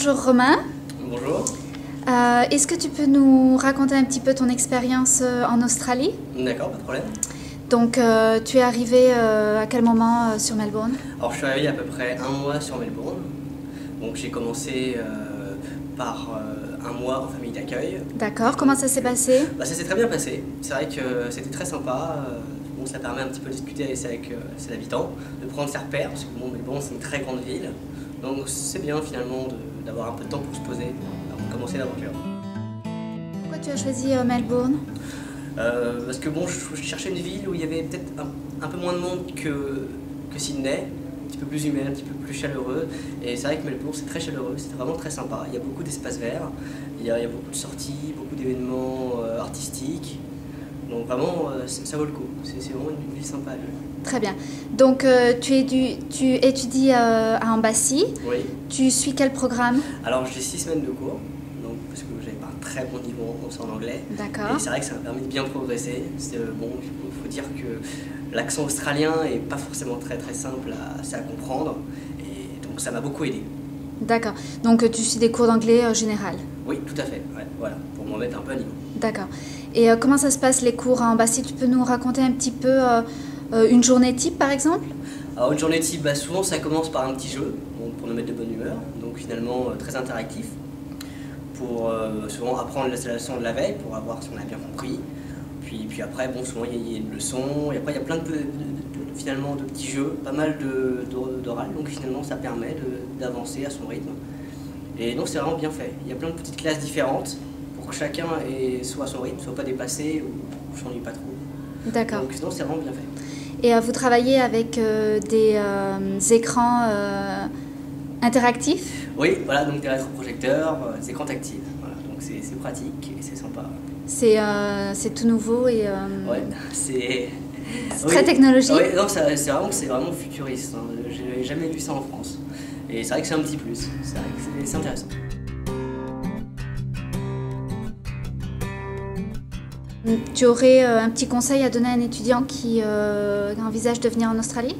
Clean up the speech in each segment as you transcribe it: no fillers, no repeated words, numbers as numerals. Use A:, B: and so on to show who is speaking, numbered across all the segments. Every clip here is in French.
A: Bonjour Romain.
B: Bonjour.
A: Est-ce que tu peux nous raconter un petit peu ton expérience en Australie?
B: D'accord, pas de problème.
A: Donc tu es arrivé à quel moment sur Melbourne?
B: Alors je suis arrivé il y a à peu près un mois sur Melbourne. Donc j'ai commencé par un mois en famille d'accueil.
A: D'accord, comment ça s'est passé?
B: Ça s'est très bien passé. C'est vrai que c'était très sympa. Bon, ça permet un petit peu de discuter avec ses habitants, de prendre ses repères, parce que bon, Melbourne c'est une très grande ville. Donc c'est bien finalement d'avoir un peu de temps pour se poser avant de commencer l'aventure.
A: Pourquoi tu as choisi Melbourne?
B: Parce que bon, je cherchais une ville où il y avait peut-être un peu moins de monde que Sydney, un petit peu plus humain, un petit peu plus chaleureux. Et c'est vrai que Melbourne c'est très chaleureux, c'est vraiment très sympa. Il y a beaucoup d'espaces verts, il y a beaucoup de sorties, beaucoup d'événements artistiques. Donc vraiment, ça vaut le coup. C'est vraiment une ville sympa à vivre.
A: Très bien. Donc tu étudies à Ambassy.
B: Oui.
A: Tu suis quel programme?
B: Alors j'ai 6 semaines de cours, donc, parce que j'avais pas un très bon niveau en anglais.
A: D'accord.
B: Et c'est vrai que ça m'a permis de bien progresser. Bon, il faut dire que l'accent australien est pas forcément très simple à comprendre. Et donc ça m'a beaucoup aidé.
A: D'accord. Donc tu suis des cours d'anglais général?
B: Oui, tout à fait. Ouais, voilà, pour m'en mettre un peu à niveau.
A: D'accord. Et comment ça se passe les cours à Ambassy? Tu peux nous raconter un petit peu une journée type par exemple?
B: Alors une journée type, souvent ça commence par un petit jeu, pour nous mettre de bonne humeur, donc finalement très interactif, pour souvent apprendre la leçon de la veille, pour voir si on a bien compris. Puis après, bon, souvent il y a une leçon, et après il y a plein finalement de petits jeux, pas mal d'oral, donc finalement ça permet d'avancer à son rythme. Et donc c'est vraiment bien fait. Il y a plein de petites classes différentes pour que chacun soit à son rythme, soit pas dépassé ou s'ennuie pas trop.
A: D'accord.
B: Donc sinon c'est vraiment bien fait.
A: Et vous travaillez avec des écrans interactifs?
B: Oui, voilà, donc des rétroprojecteurs, des écrans tactiles. Voilà, donc c'est pratique et c'est sympa.
A: C'est tout nouveau et
B: Ouais, c'est
A: très technologique.
B: Oui, non, c'est vraiment futuriste. Hein. J'ai jamais vu ça en France. Et c'est vrai que c'est un petit plus. C'est vrai que c'est intéressant.
A: Tu aurais un petit conseil à donner à un étudiant qui envisage de venir en Australie?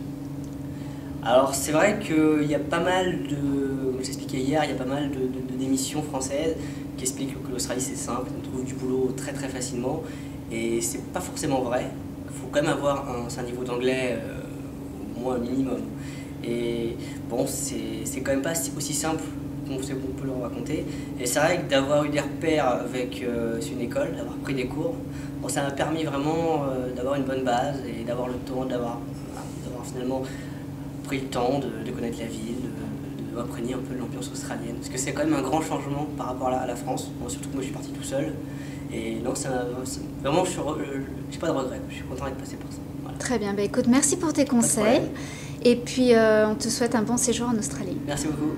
B: Alors c'est vrai qu'il y a pas mal comme j'expliquais hier, il y a pas mal d'émissions françaises qui expliquent que l'Australie c'est simple, on trouve du boulot très facilement. Et c'est pas forcément vrai. Il faut quand même avoir un niveau d'anglais au moins un minimum. Et bon, c'est quand même pas aussi simple qu'on peut le raconter. Et c'est vrai que d'avoir eu des repères avec une école, d'avoir pris des cours, bon, ça m'a permis vraiment d'avoir une bonne base et d'avoir le temps, d'avoir finalement pris le temps de connaître la ville, de m'imprégner un peu de l'ambiance australienne. Parce que c'est quand même un grand changement par rapport à la France, bon, surtout que moi je suis parti tout seul. Et non, vraiment, je n'ai pas de regrets, je suis content d'être passé par ça. Voilà.
A: Très bien, écoute, merci pour tes conseils. Et puis, on te souhaite un bon séjour en Australie.
B: Merci beaucoup.